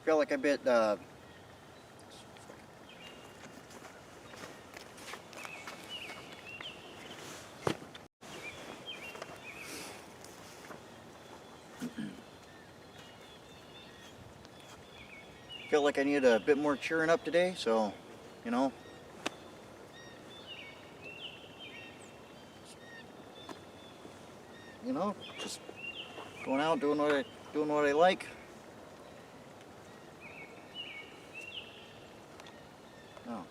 feel like I bit feel like I need a bit more cheering up today, so you know, just going out doing what I like. Oh.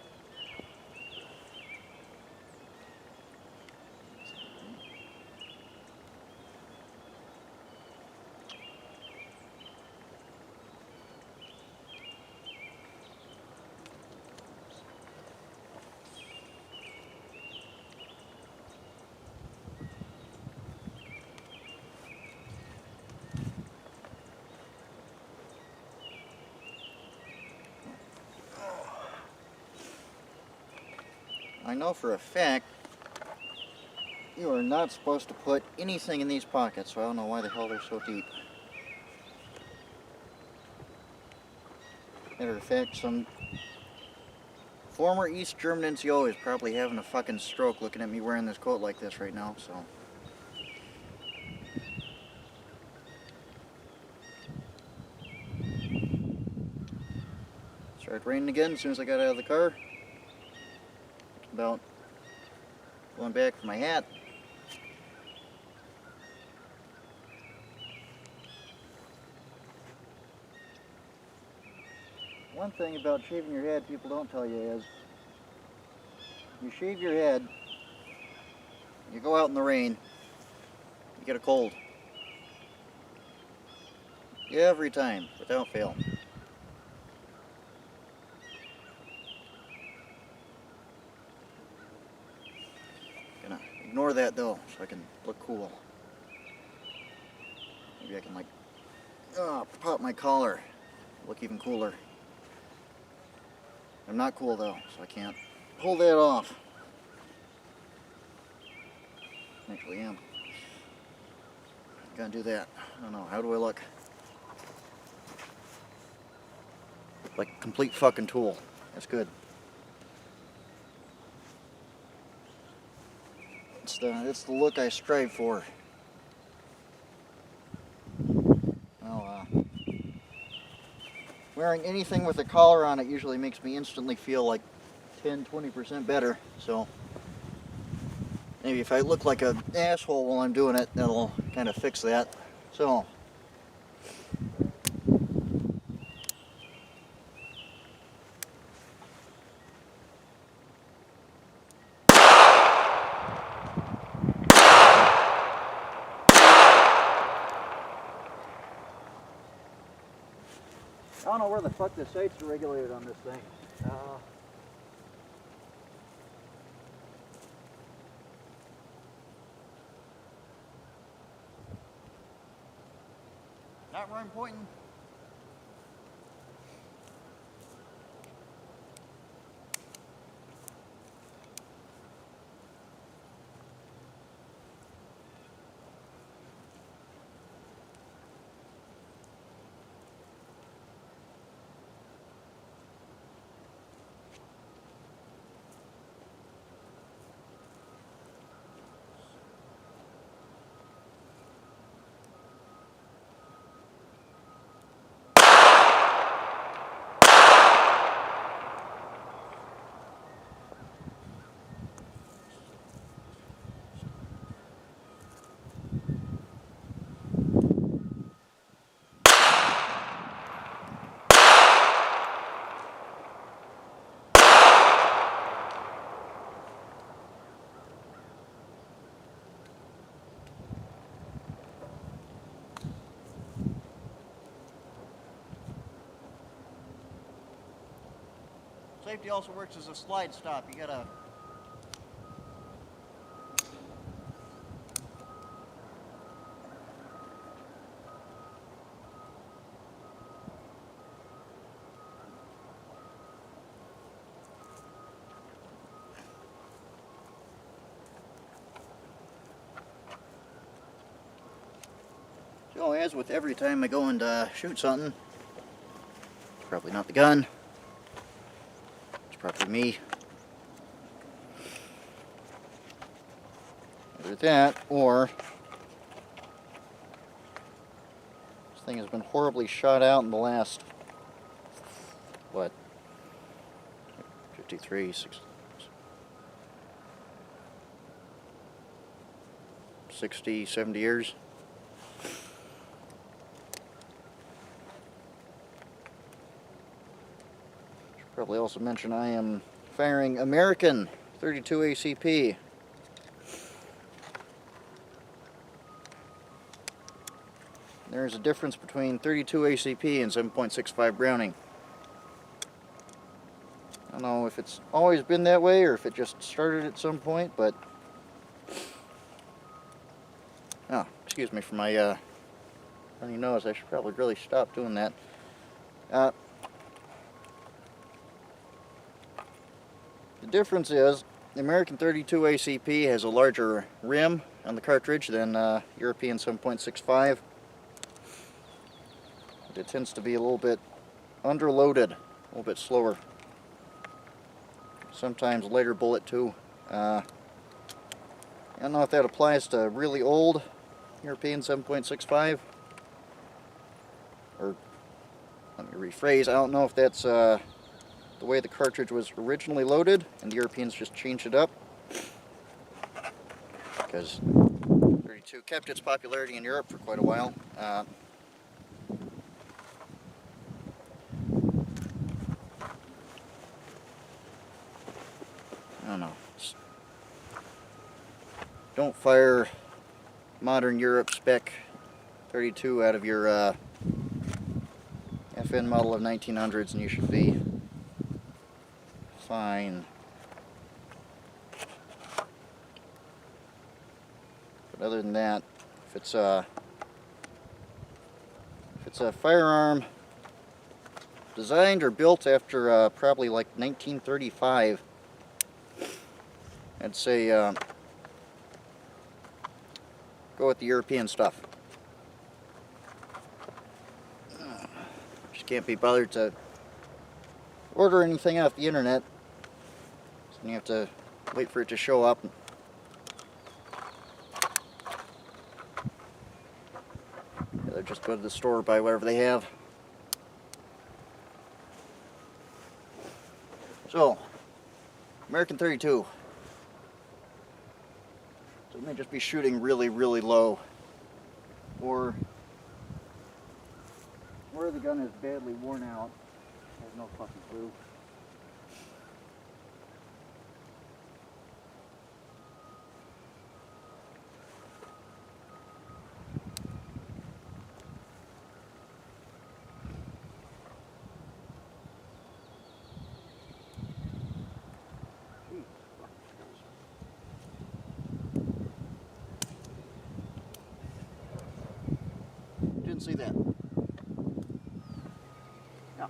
I know for a fact you are not supposed to put anything in these pockets, so I don't know why the hell they're so deep. Matter of fact, some former East German NCO is probably having a fucking stroke looking at me wearing this coat like this right now, so. Started raining again as soon as I got out of the car. About going back for my hat. One thing about shaving your head people don't tell you is, you shave your head, you go out in the rain, you get a cold. Every time, without fail. Gonna ignore that though, so I can look cool. Maybe I can like, pop my collar, look even cooler. I'm not cool though, so I can't pull that off. Actually am. Gotta do that. I don't know, how do I look? Like a complete fucking tool. That's good. It's the look I strive for. Well, wearing anything with a collar on it usually makes me instantly feel like 10-20% better, so maybe if I look like an asshole while I'm doing it, that'll kind of fix that. So, I don't know where the fuck the sights are regulated on this thing. Not where I'm pointing. Safety also works as a slide stop. You gotta so as with every time I go and shoot something, probably not the gun. It's probably me. Either that, or this thing has been horribly shot out in the last, what, 53, 60, 70 years. Should probably also mention I am firing American 32 ACP. There's a difference between 32 ACP and 7.65 Browning. I don't know if it's always been that way or if it just started at some point, but... Oh, excuse me for my runny nose. I should probably really stop doing that. The difference is the American 32 ACP has a larger rim on the cartridge than European 7.65. It tends to be a little bit underloaded, a little bit slower. Sometimes lighter bullet too. I don't know if that applies to really old European 7.65, or let me rephrase, I don't know if that's the way the cartridge was originally loaded and the Europeans just changed it up, because 32 kept its popularity in Europe for quite a while. I don't know. Don't fire modern Europe spec 32 out of your FN model of 1900s and you should be fine. But other than that, if it's a firearm designed or built after probably like 1935, I'd say go with the European stuff. Just can't be bothered to order anything off the internet, so you have to wait for it to show up. Either just go to the store or buy whatever they have. So, American 32. So it may just be shooting really, really low, or the gun is badly worn out. I have no fucking clue. Didn't see that. No.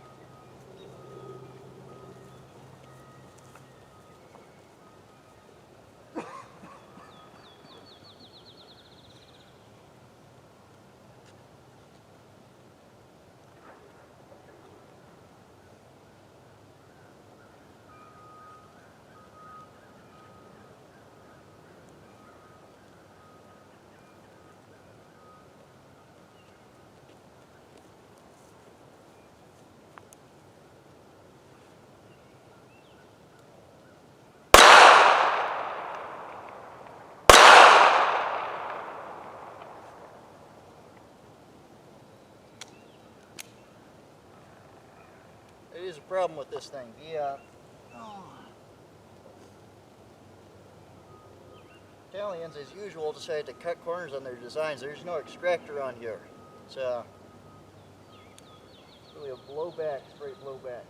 It is a problem with this thing. The Italians, as usual, decide to cut corners on their designs. There's no extractor on here. It's really a blowback, straight blowback.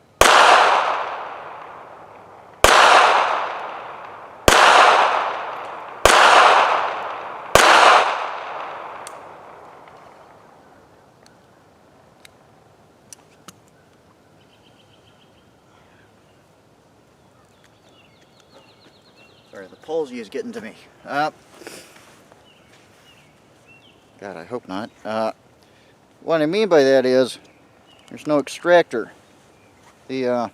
Sorry, the palsy is getting to me. God, I hope not. What I mean by that is, there's no extractor. The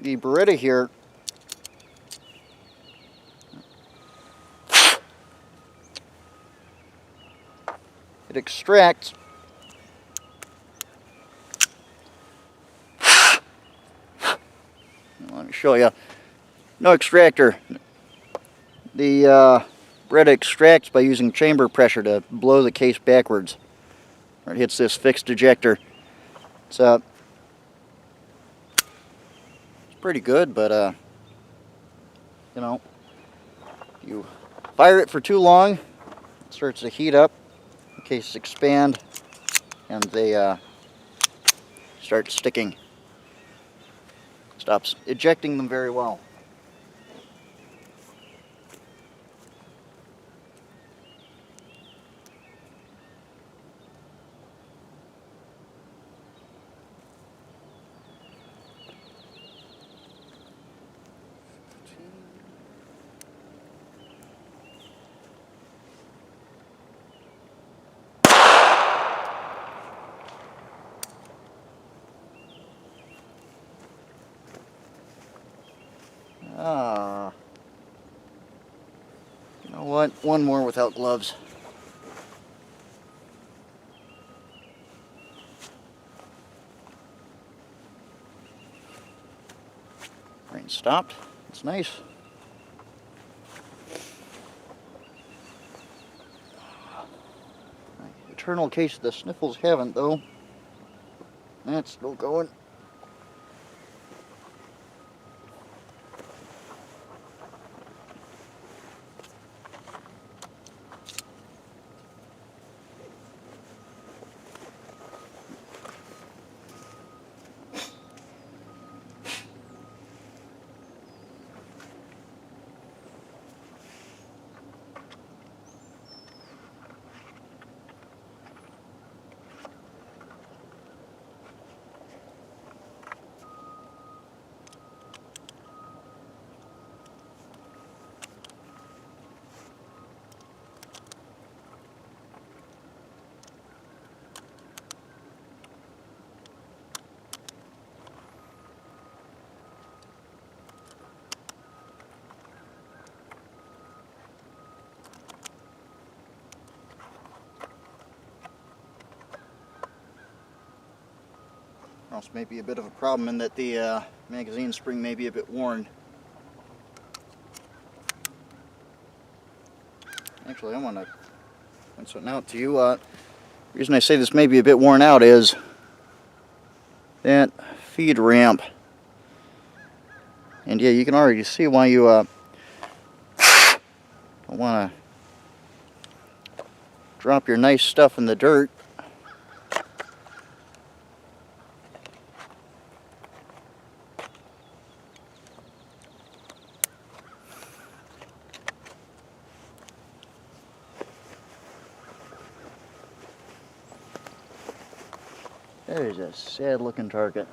Beretta here, it extracts let me show you. No extractor. The Beretta extracts by using chamber pressure to blow the case backwards. It hits this fixed ejector. It's pretty good, but you know, you fire it for too long, it starts to heat up, the cases expand, and they start sticking. Stops ejecting them very well. You know what? One more without gloves. Rain stopped. It's nice. My eternal case of the sniffles haven't, though. That's still going. Also may be a bit of a problem in that the magazine spring may be a bit worn. Actually, I want to point something out to you. The reason I say this may be a bit worn out is that feed ramp. And yeah, you can already see why you don't want to drop your nice stuff in the dirt. There's a sad looking target.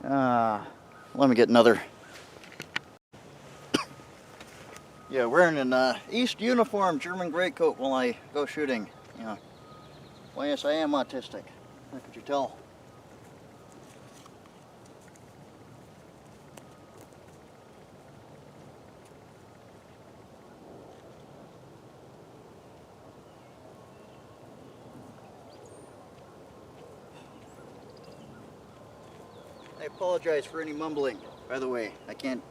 Let me get another. Yeah, wearing an East uniform German greatcoat while I go shooting. Yeah. Well, yes, I am autistic. How could you tell? I apologize for any mumbling, by the way. I can't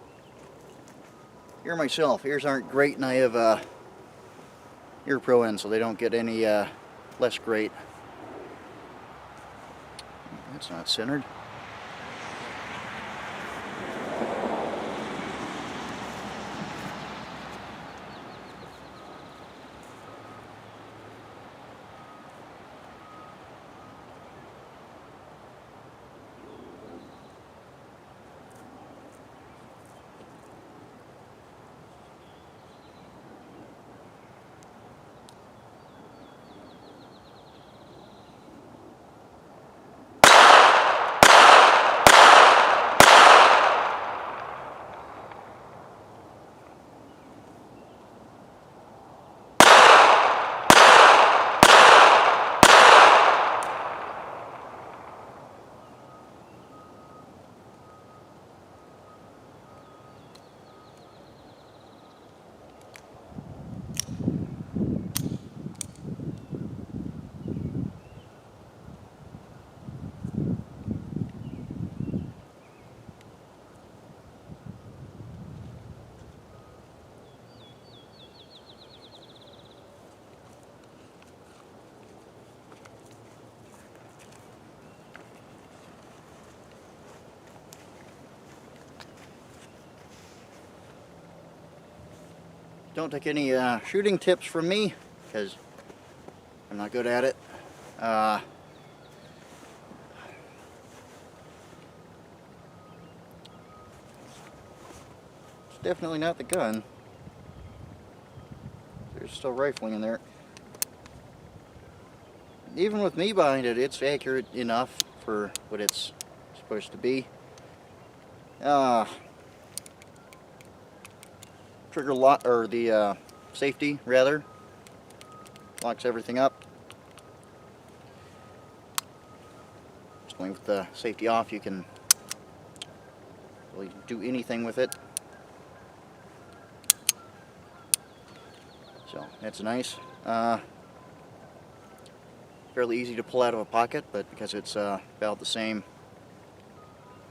hear myself. Ears aren't great, and I have ear pro in, so they don't get any less great. That's not centered. don't take any shooting tips from me, because I'm not good at it. It's definitely not the gun. There's still rifling in there. Even with me behind it, it's accurate enough for what it's supposed to be. Trigger lock, or the safety rather, locks everything up. Just going with the safety off, you can really do anything with it. So that's nice. Fairly easy to pull out of a pocket, but because it's about the same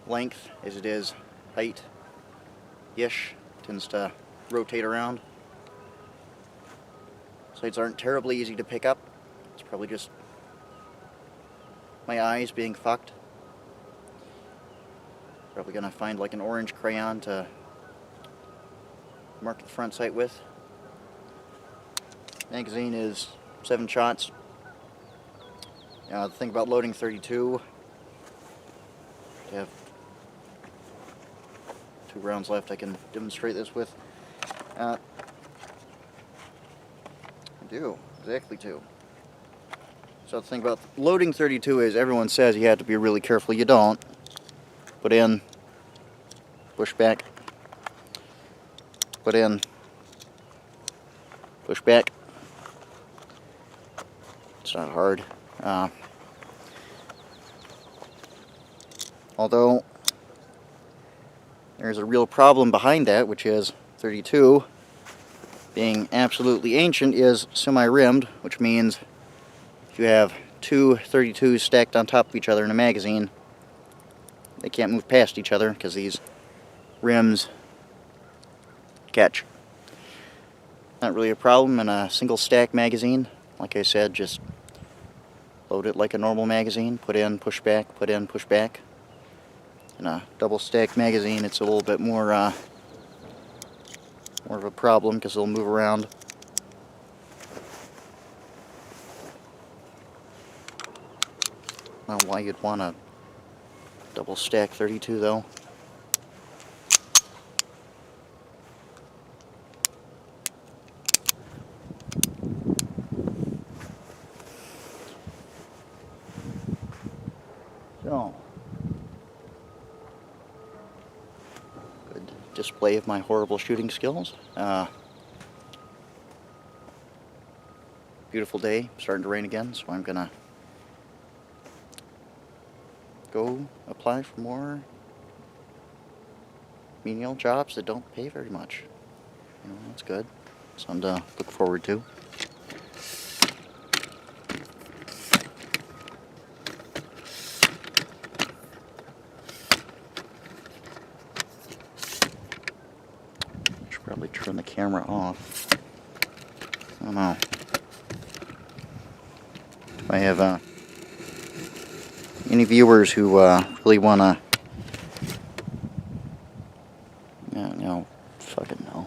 length as it is height-ish, tends to rotate around. Sights aren't terribly easy to pick up. It's probably just my eyes being fucked. Probably gonna find like an orange crayon to mark the front sight with. Magazine is 7 shots. The thing about loading 32, I have 2 rounds left I can demonstrate this with. I do, exactly 2. So the thing about loading 32 is everyone says you have to be really careful. You don't. Put in, push back, put in, push back. It's not hard. Although there's a real problem behind that, which is 32 being absolutely ancient is semi-rimmed, which means if you have 2 32s stacked on top of each other in a magazine, they can't move past each other because these rims catch. Not really a problem in a single stack magazine. Like I said, just load it like a normal magazine, put in, push back, put in, push back. In a double stack magazine, it's a little bit more of a problem because it'll move around. I don't know why you'd want a double stack 32 though. So, good display of my horrible shooting skills. Beautiful day, starting to rain again, so I'm gonna go apply for more menial jobs that don't pay very much. You know, that's good. Something to look forward to. Should probably turn the camera off. I don't know. I have any viewers who really want to, fucking no.